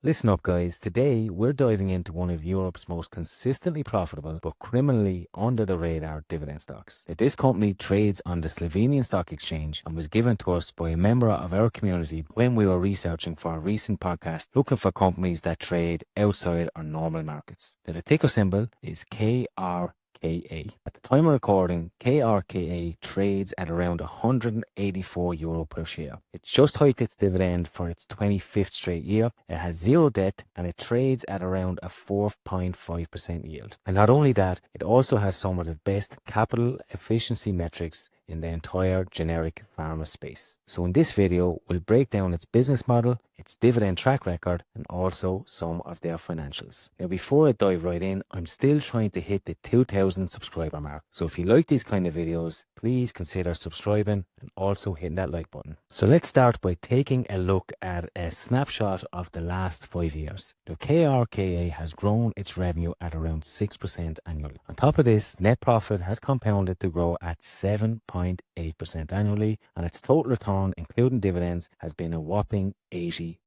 Listen up, guys. Today, we're diving into one of Europe's most consistently profitable but criminally under the radar dividend stocks. Now, this company trades on the Slovenian Stock Exchange and was given to us by a member of our community when we were researching for a recent podcast looking for companies that trade outside our normal markets. Now, the ticker symbol is KRKA. At the time of recording, KRKA trades at around €184 per share. It's just hiked its dividend for its 25th straight year. It has zero debt and it trades at around a 4.5% yield. And not only that, it also has some of the best capital efficiency metrics in the entire generic pharma space. So in this video, we'll break down its business model, its dividend track record, and also some of their financials. Now, before I dive right in, I'm still trying to hit the 2,000 subscriber mark. So if you like these kind of videos, please consider subscribing and also hitting that like button. So let's start by taking a look at a snapshot of the last 5 years. The KRKA has grown its revenue at around 6% annually. On top of this, net profit has compounded to grow at 7.8% annually, and its total return, including dividends, has been a whopping 80%.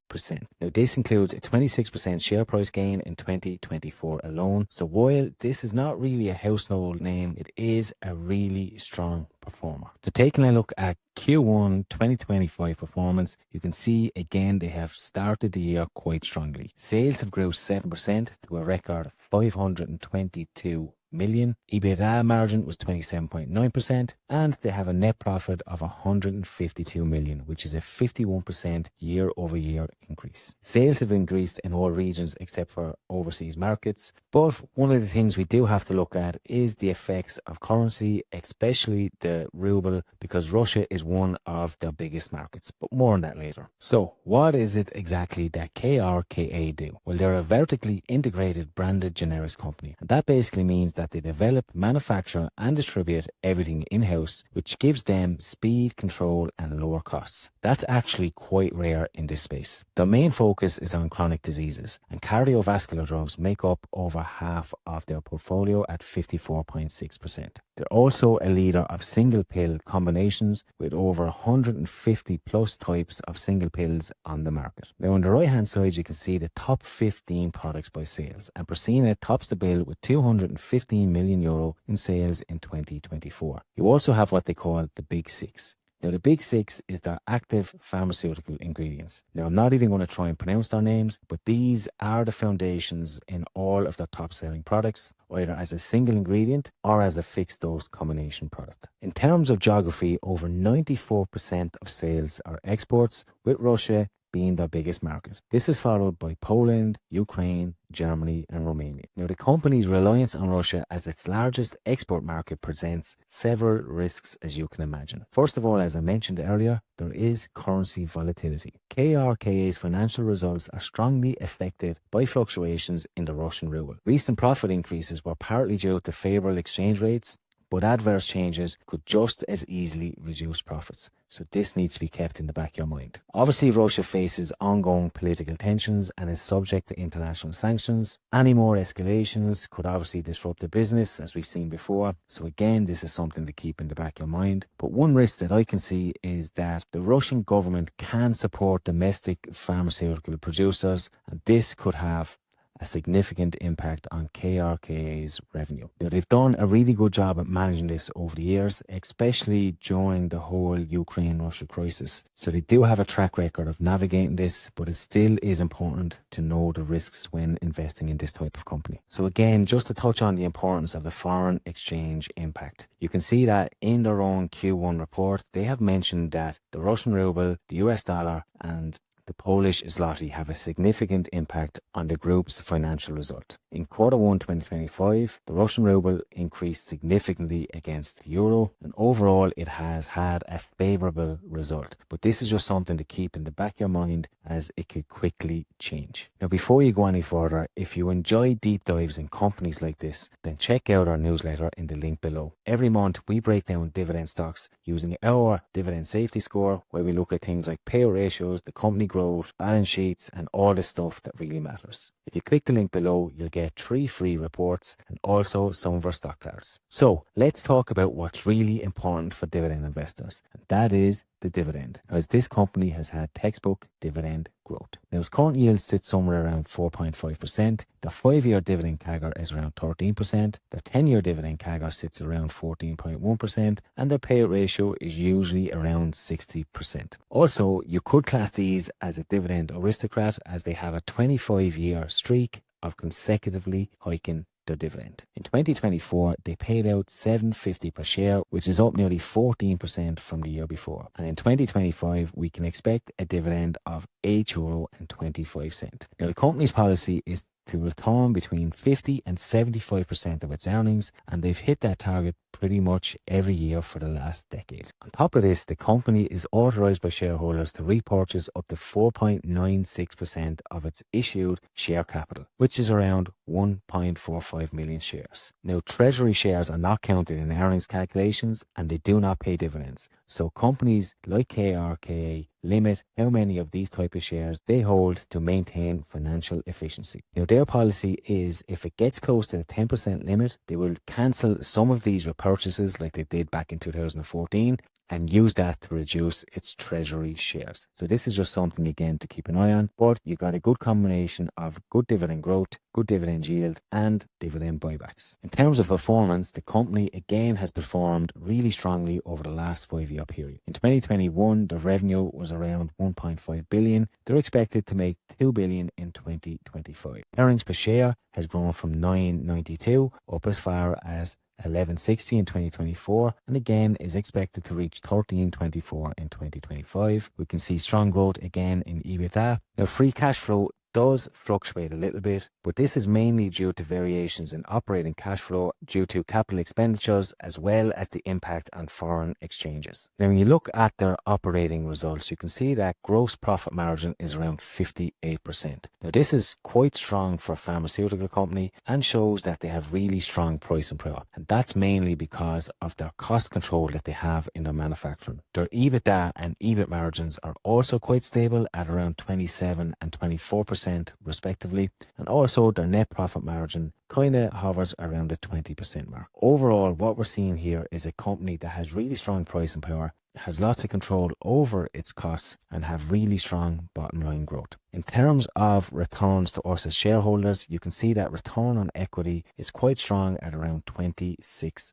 Now, this includes a 26% share price gain in 2024 alone. So while this is not really a household name, it is a really strong performer. Now, taking a look at Q1 2025 performance, you can see again they have started the year quite strongly. Sales have grown 7% to a record 522 million. EBITDA margin was 27.9%, and they have a net profit of 152 million, which is a 51% year-over-year increase. Sales have increased in all regions except for overseas markets, but one of the things we do have to look at is the effects of currency, especially the ruble, because Russia is one of their biggest markets, but more on that later. So what is it exactly that KRKA do? Well, they're a vertically integrated branded generics company, and that basically means that they develop, manufacture and distribute everything in-house, which gives them speed, control and lower costs. That's actually quite rare in this space. Their main focus is on chronic diseases, and cardiovascular drugs make up over half of their portfolio at 54.6%. They're also a leader of single pill combinations with over 150 plus types of single pills on the market. Now on the right hand side you can see the top 15 products by sales, and Persina tops the bill with €215 million in sales in 2024. You also have what they call the Big Six. Now, the Big Six is their active pharmaceutical ingredients. Now, I'm not even going to try and pronounce their names, but these are the foundations in all of their top-selling products, either as a single ingredient or as a fixed dose combination product. In terms of geography, over 94% of sales are exports, with Russia being their biggest market. This is followed by Poland, Ukraine, Germany and Romania. Now, the company's reliance on Russia as its largest export market presents several risks, as you can imagine. First of all, as I mentioned earlier, there is currency volatility. KRKA's financial results are strongly affected by fluctuations in the Russian ruble. Recent profit increases were partly due to favorable exchange rates, but adverse changes could just as easily reduce profits. So this needs to be kept in the back of your mind. Obviously, Russia faces ongoing political tensions and is subject to international sanctions. Any more escalations could obviously disrupt the business, as we've seen before. So again, this is something to keep in the back of your mind. But one risk that I can see is that the Russian government can support domestic pharmaceutical producers, and this could have a significant impact on KRKA's revenue. Now, they've done a really good job at managing this over the years, especially during the whole Ukraine-Russia crisis. So they do have a track record of navigating this, but it still is important to know the risks when investing in this type of company. So again, just to touch on the importance of the foreign exchange impact. You can see that in their own Q1 report, they have mentioned that the Russian ruble, the US dollar and the Polish zloty have a significant impact on the group's financial result. In Q1 2025, the Russian ruble increased significantly against the euro, and overall it has had a favourable result. But this is just something to keep in the back of your mind, as it could quickly change. Now, before you go any further, if you enjoy deep dives in companies like this, then check out our newsletter in the link below. Every month we break down dividend stocks using our dividend safety score, where we look at things like payout ratios, the company growth, balance sheets and all the stuff that really matters. If you click the link below, you'll get 3 free reports and also some of our stock cards. So let's talk about what's really important for dividend investors, and that is the dividend, as this company has had textbook dividend growth. Now, its current yield sits somewhere around 4.5%. The 5-year dividend CAGR is around 13%. The 10-year dividend CAGR sits around 14.1%, and their payout ratio is usually around 60%. Also, you could class these as a dividend aristocrat, as they have a 25-year streak of consecutively hiking their dividend. In 2024, they paid out $7.50 per share, which is up nearly 14% from the year before. And in 2025, we can expect a dividend of €8.25. Now, the company's policy is to return between 50 and 75% of its earnings, and they've hit that target pretty much every year for the last decade. On top of this, the company is authorized by shareholders to repurchase up to 4.96% of its issued share capital, which is around 1.45 million shares. Now, treasury shares are not counted in earnings calculations, and they do not pay dividends. So companies like KRKA limit how many of these type of shares they hold to maintain financial efficiency. Now, their policy is if it gets close to the 10% limit, they will cancel some of these repurchases like they did back in 2014 and use that to reduce its treasury shares. So this is just something again to keep an eye on, but you got a good combination of good dividend growth, good dividend yield, and dividend buybacks. In terms of performance, the company again has performed really strongly over the last 5-year period. In 2021, the revenue was around 1.5 billion. They're expected to make 2 billion in 2025. Earnings per share has grown from 9.92 up as far as 11.60 in 2024, and again is expected to reach 13.24 in 2025. We can see strong growth again in EBITDA. Now, free cash flow does fluctuate a little bit, but this is mainly due to variations in operating cash flow due to capital expenditures as well as the impact on foreign exchanges. Now, when you look at their operating results, you can see that gross profit margin is around 58%. Now, this is quite strong for a pharmaceutical company and shows that they have really strong pricing power, and that's mainly because of their cost control that they have in their manufacturing. Their EBITDA and EBIT margins are also quite stable at around 27 and 24% respectively, and also their net profit margin kind of hovers around the 20% mark. Overall, what we're seeing here is a company that has really strong pricing power, has lots of control over its costs, and have really strong bottom line growth. In terms of returns to us as shareholders, you can see that return on equity is quite strong at around 26%.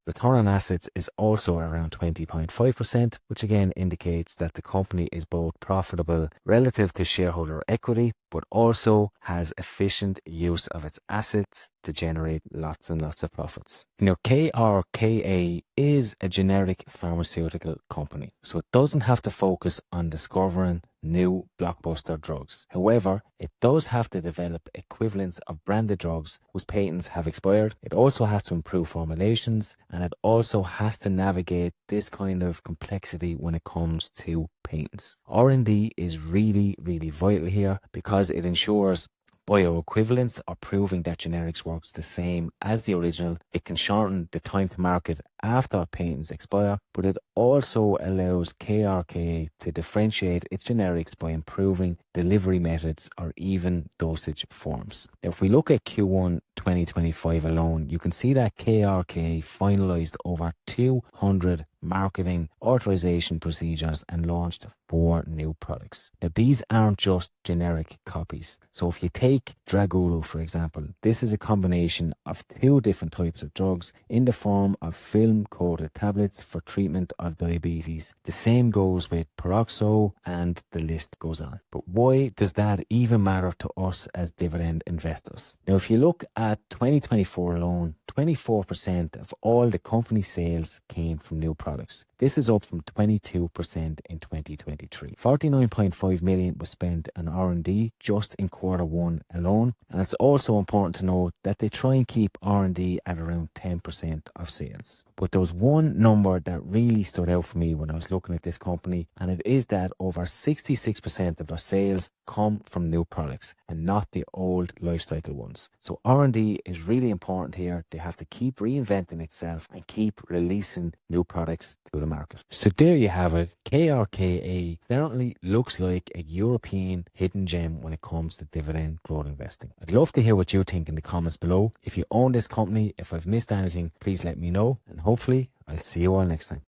Return on assets is also around 20.5%, which again indicates that the company is both profitable relative to shareholder equity, but also has efficient use of its assets to generate lots and lots of profits. Now, KRKA is a generic pharmaceutical company, so it doesn't have to focus on discovering new blockbuster drugs. However, it does have to develop equivalents of branded drugs whose patents have expired. It also has to improve formulations, and it also has to navigate this kind of complexity when it comes to patents. R&D is really, really vital here because it ensures bioequivalence or proving that generics works the same as the original. It can shorten the time to market after patents expire, but it also allows KRKA to differentiate its generics by improving delivery methods or even dosage forms. Now, if we look at Q1 2025 alone, you can see that KRKA finalized over 200 marketing authorization procedures and launched 4 new products. Now, these aren't just generic copies. So if you take Dragulu, for example, this is a combination of 2 different types of drugs in the form of film-coated tablets for treatment of diabetes. The same goes with Paroxo, and the list goes on. But why does that even matter to us as dividend investors? Now, if you look at 2024 alone, 24% of all the company sales came from new products. This is up from 22% in 2023. 49.5 million was spent on R&D just in Q1 alone, and it's also important to note that they try and keep R&D at around 10% of sales. But there was one number that really stood out for me when I was looking at this company, and it is that over 66% of their sales come from new products and not the old life cycle ones. So R&D is really important here. They have to keep reinventing itself and keep releasing new products to the market. So there you have it. KRKA certainly looks like a European hidden gem when it comes to dividend growth investing. I'd love to hear what you think in the comments below. If you own this company, if I've missed anything, please let me know, and hopefully I'll see you all next time.